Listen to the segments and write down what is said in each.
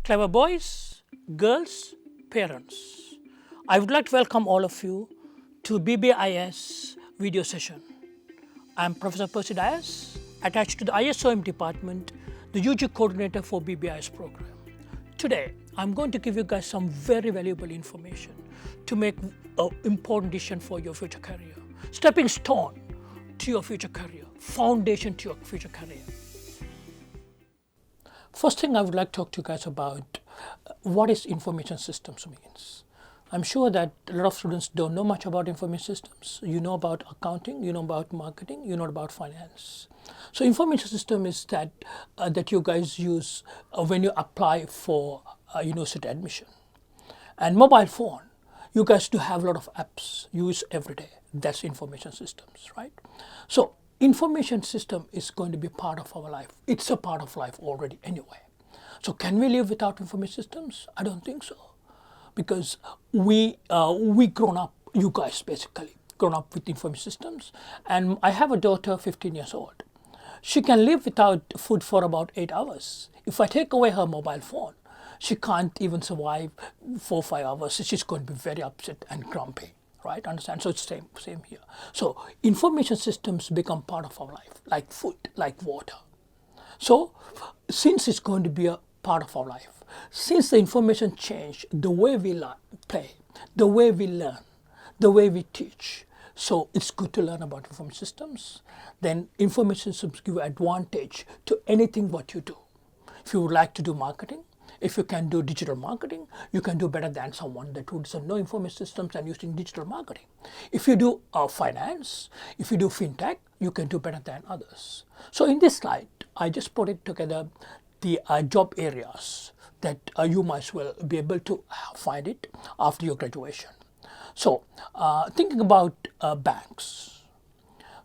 Clever boys, girls, parents. I would like to welcome all of you to BBIS video session. I am Professor Percy Dias, attached to the ISOM department, the UG coordinator for BBIS program. Today, I'm going to give you guys some very valuable information to make an important decision for your future career. Stepping stone to your future career, foundation to your future career. First thing I would like to talk to you guys about what is information systems means. I'm sure that a lot of students don't know much about information systems. You know about accounting, you know about marketing, you know about finance. So information system is that you guys use when you apply for university admission. And mobile phone, you guys do have a lot of apps used every day. That's information systems, right? So information system is going to be part of our life. It's a part of life already anyway. So can we live without information systems? I don't think so. Because we grown up, you guys basically, grown up with information systems. And I have a daughter, 15 years old. She can live without food for about 8 hours. If I take away her mobile phone, she can't even survive 4 or 5 hours. She's going to be very upset and grumpy. Right? Understand? So it's same here. So information systems become part of our life, like food, like water. So since it's going to be a part of our life, since the information changed the way we play, the way we learn, the way we teach, so it's good to learn about information systems. Then information systems give advantage to anything what you do. If you would like to do marketing, if you can do digital marketing, you can do better than someone that who doesn't know information systems and using digital marketing. If you do finance, if you do fintech, you can do better than others. So in this slide, I just put it together the job areas that you might as well be able to find it after your graduation. So thinking about banks.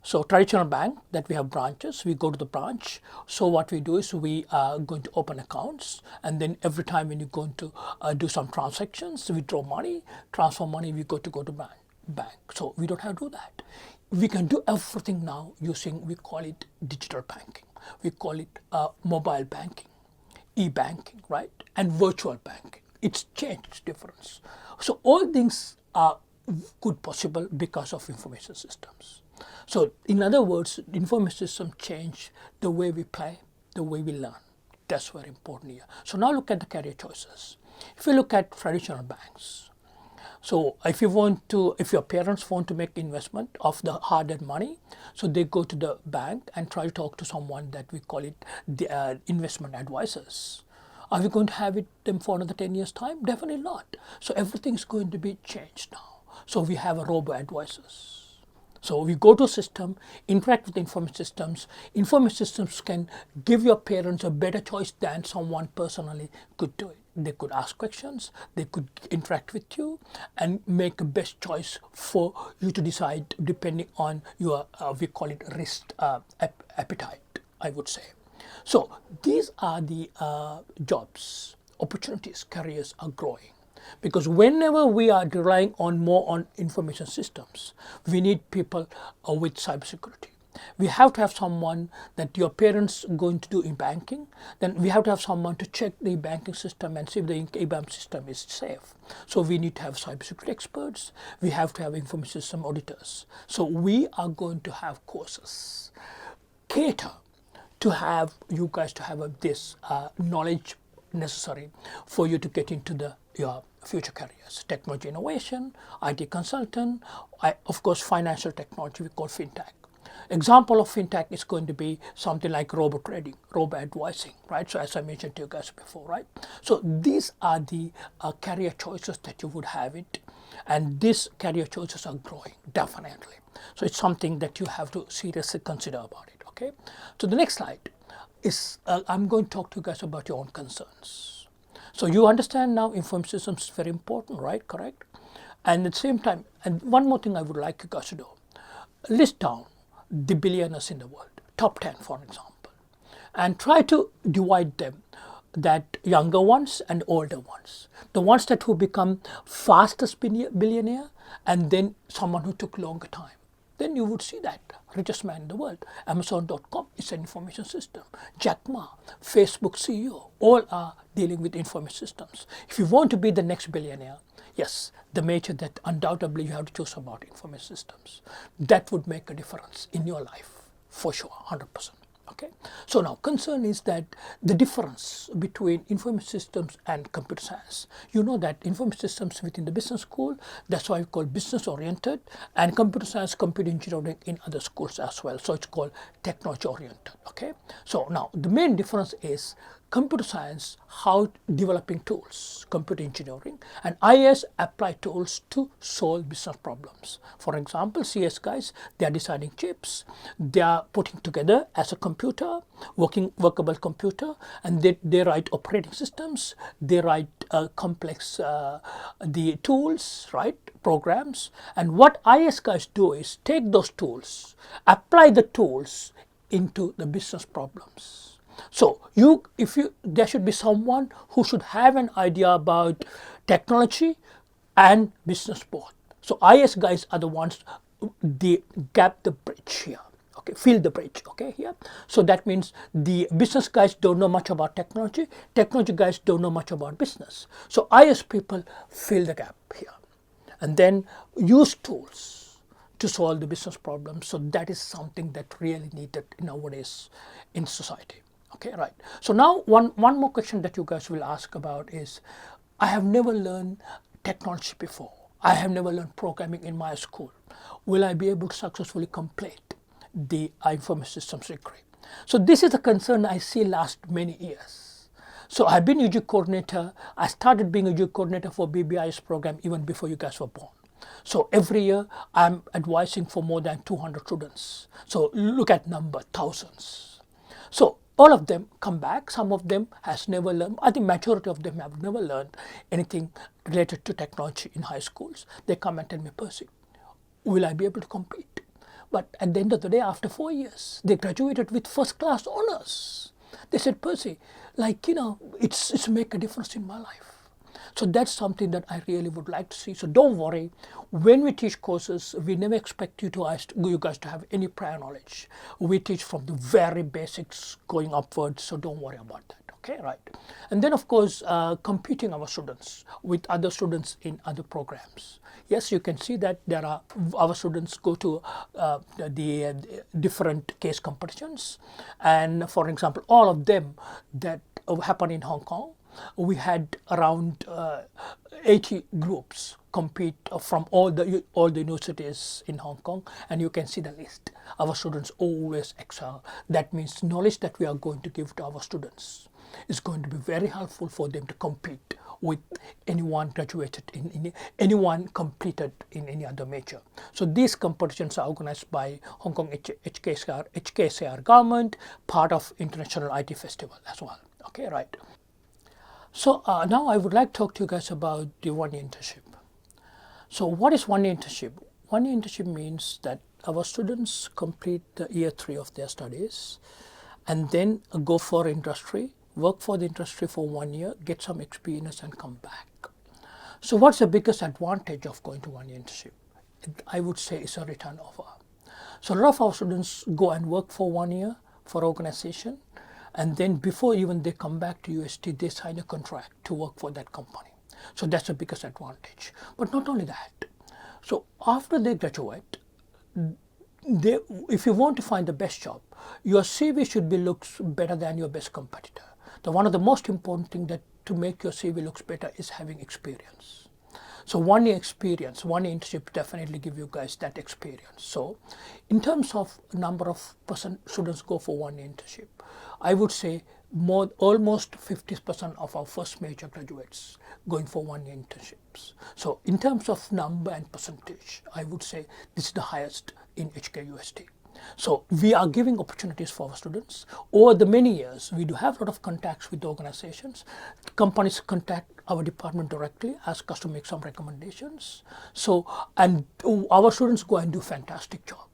So traditional bank that we have branches, we go to the branch. So what we do is we are going to open accounts, and then every time when you're going to do some transactions, we draw money, transfer money, we go to bank. So we don't have to do that. We can do everything now using, we call it digital banking. We call it mobile banking, e-banking, right? And virtual banking. It's changed, it's difference. So all things are good possible because of information systems. So in other words, information system change the way we play, the way we learn. That's very important here. So now look at the career choices. If you look at traditional banks, so if your parents want to make investment of the hard-earned money, so they go to the bank and try to talk to someone that we call it the investment advisors. Are we going to have them for another 10 years time? Definitely not. So everything's going to be changed now. So we have a robo-advisors. So we go to a system, interact with information systems. Information systems can give your parents a better choice than someone personally could do it. They could ask questions, they could interact with you and make a best choice for you to decide depending on your, we call it risk appetite, I would say. So these are the jobs, opportunities, careers are growing. Because whenever we are relying more on information systems, we need people with cybersecurity. We have to have someone that your parents are going to do in banking. Then we have to have someone to check the banking system and see if the e-bank system is safe. So we need to have cybersecurity experts. We have to have information system auditors. So we are going to have courses cater to have you guys to have this knowledge necessary for you to get into your future careers. Technology innovation, IT consultant, of course financial technology we call fintech. Example of fintech is going to be something like robo trading, robo advising, right? So as I mentioned to you guys before, right? So these are the career choices that you would have it, and these career choices are growing definitely. So it's something that you have to seriously consider about it. Okay. So the next slide is I'm going to talk to you guys about your own concerns. So you understand now information systems is very important, right? Correct? And at the same time, and one more thing I would like you guys to do, list down the billionaires in the world, top 10 for example, and try to divide them, that younger ones and older ones. The ones that who become fastest billionaire and then someone who took longer time. Then you would see that richest man in the world. Amazon.com is an information system. Jack Ma, Facebook CEO, all are dealing with information systems. If you want to be the next billionaire, yes, the major that undoubtedly you have to choose about information systems. That would make a difference in your life, for sure, 100%. Okay. So now concern is that the difference between information systems and computer science. You know that information systems within the business school, that's why we call business oriented, and computer science, computer engineering in other schools as well. So it's called technology oriented. Okay. So now the main difference is computer science, how developing tools, computer engineering, and IS apply tools to solve business problems. For example, CS guys, they are designing chips, they are putting together as a computer, workable computer, and they write operating systems, they write complex the tools, right, programs, and what IS guys do is take those tools, apply the tools into the business problems. So there should be someone who should have an idea about technology and business both. So IS guys are the ones, they gap the bridge here. Okay, fill the bridge. Okay, here. So that means the business guys don't know much about technology. Technology guys don't know much about business. So IS people fill the gap here, and then use tools to solve the business problems. So that is something that really needed nowadays in society. Okay, right. So now one more question that you guys will ask about is, I have never learned technology before. I have never learned programming in my school. Will I be able to successfully complete the information systems degree? So this is a concern I see last many years. So I've been UG coordinator. I started being a UG coordinator for BBA's program even before you guys were born. So every year I'm advising for more than 200 students. So look at number, thousands. So all of them come back. Some of them has never learned. I think majority of them have never learned anything related to technology in high schools. They come and tell me, Percy, will I be able to compete? But at the end of the day, after 4 years, they graduated with first class honors. They said, Percy, like, it's make a difference in my life. So that's something that I really would like to see. So don't worry. When we teach courses, we never expect you guys to have any prior knowledge. We teach from the very basics going upwards. So don't worry about that. Okay, right. And then of course, competing our students with other students in other programs. Yes, you can see that there are our students go to the different case competitions, and for example, all of them that happen in Hong Kong. We had around 80 groups compete from all the universities in Hong Kong, and you can see the list. Our students always excel. That means knowledge that we are going to give to our students is going to be very helpful for them to compete with anyone graduated in anyone completed in any other major. So these competitions are organized by Hong Kong HKUST government, part of International IT Festival as well. Okay, right. So now I would like to talk to you guys about the one-year internship. So what is one-year internship? One-year internship means that our students complete the year 3 of their studies and then go for industry, work for the industry for 1 year, get some experience and come back. So what's the biggest advantage of going to one-year internship? I would say it's a return offer. So a lot of our students go and work for 1 year for organization, and then before even they come back to UST, they sign a contract to work for that company. So that's the biggest advantage. But not only that. So after they graduate, if you want to find the best job, your CV should be looks better than your best competitor. One of the most important thing that to make your CV looks better is having experience. So 1 year experience, 1 year internship definitely give you guys that experience. So in terms of number of students go for 1 year internship, I would say almost 50% of our first major graduates going for 1 year internships. So in terms of number and percentage, I would say this is the highest in HKUST. So we are giving opportunities for our students. Over the many years, we do have a lot of contacts with the organizations. Companies contact our department directly, ask us to make some recommendations. So, and our students go and do fantastic job.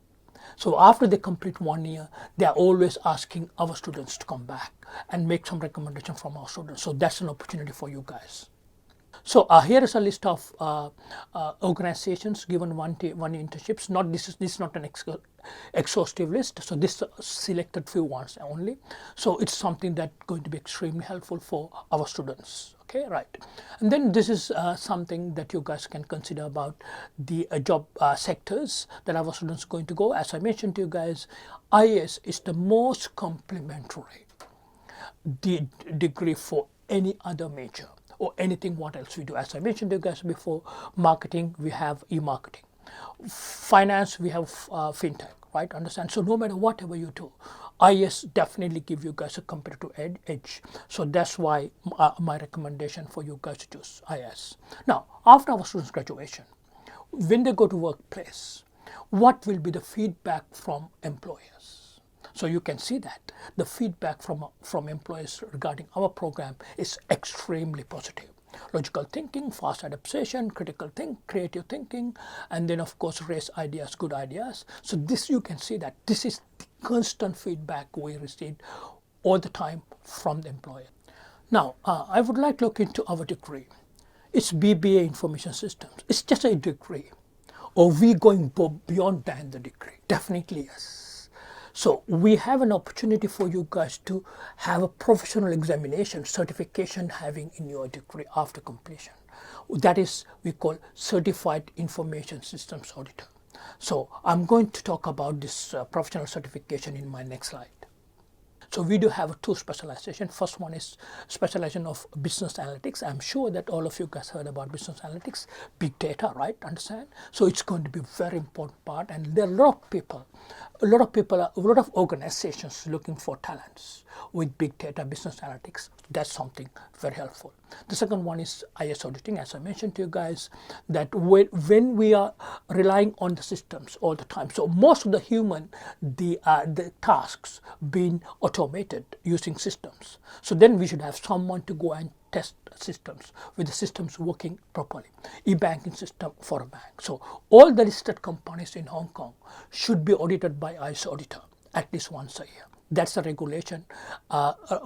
So after they complete 1 year, they are always asking our students to come back and make some recommendation from our students. So that's an opportunity for you guys. So here is a list of organizations given one internships. This is not an exhaustive list. So this selected few ones only. So it's something that going to be extremely helpful for our students. Okay, right. And then this is something that you guys can consider about the job sectors that our students are going to go. As I mentioned to you guys, IAS is the most complementary degree for any other major or anything what else we do. As I mentioned to you guys before, marketing, we have e-marketing. Finance, we have fintech, right? Understand? So no matter whatever you do, IS definitely give you guys a competitive edge. So that's why my recommendation for you guys to choose IS. Now, after our students' graduation, when they go to workplace, what will be the feedback from employers? So you can see that the feedback from employers regarding our program is extremely positive. Logical thinking, fast adaptation, creative thinking, and then of course raise ideas, good ideas. So this you can see that this is the constant feedback we received all the time from the employer. Now I would like to look into our degree. It's BBA Information Systems. It's just a degree. Or we going beyond than the degree? Definitely yes. So we have an opportunity for you guys to have a professional examination, certification having in your degree after completion. That is we call Certified Information Systems Auditor. So I'm going to talk about this professional certification in my next slide. So we do have two specializations. First one is specialization of business analytics. I'm sure that all of you guys heard about business analytics, big data, right? Understand? So it's going to be a very important part, and there are a lot of organizations looking for talents with big data, business analytics. That's something very helpful. The second one is IS auditing. As I mentioned to you guys, that when we are relying on the systems all the time, so most of the tasks being automated using systems. So then we should have someone to go and test systems with the systems working properly. E-banking system for a bank. So all the listed companies in Hong Kong should be audited by IS auditor at least once a year. That's a regulation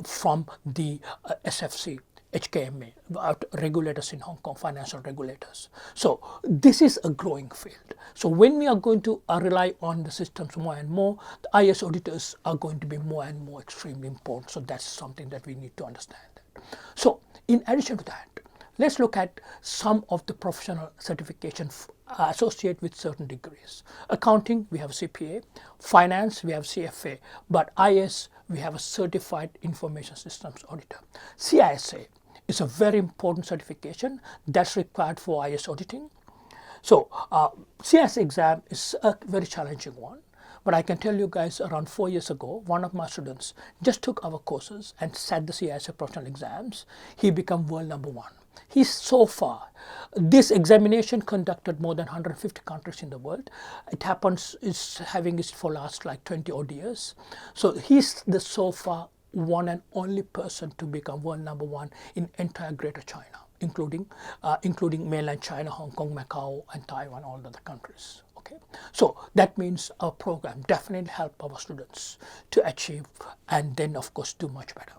from the SFC, HKMA, regulators in Hong Kong, financial regulators. So this is a growing field. So when we are going to rely on the systems more and more, the IS auditors are going to be more and more extremely important. So that's something that we need to understand. So in addition to that, let's look at some of the professional certifications associated with certain degrees. Accounting, we have CPA. Finance, we have CFA. But IS, we have a Certified Information Systems Auditor. CISA is a very important certification that's required for IS auditing. So CISA exam is a very challenging one. But I can tell you guys, around 4 years ago, one of my students just took our courses and sat the CISA professional exams. He became world number one. He's so far. This examination conducted more than 150 countries in the world. It happens, is having it for last like 20 odd years. So he's the so far one and only person to become world number one in entire Greater China, including mainland China, Hong Kong, Macau, and Taiwan, all the other countries. Okay, so that means our program definitely help our students to achieve and then of course do much better.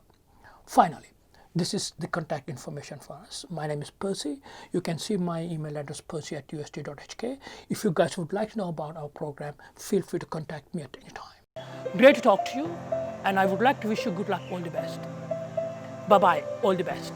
Finally, this is the contact information for us. My name is Percy. You can see my email address percy@ust.hk. If you guys would like to know about our program, feel free to contact me at any time. Great to talk to you, and I would like to wish you good luck, all the best. Bye-bye, all the best.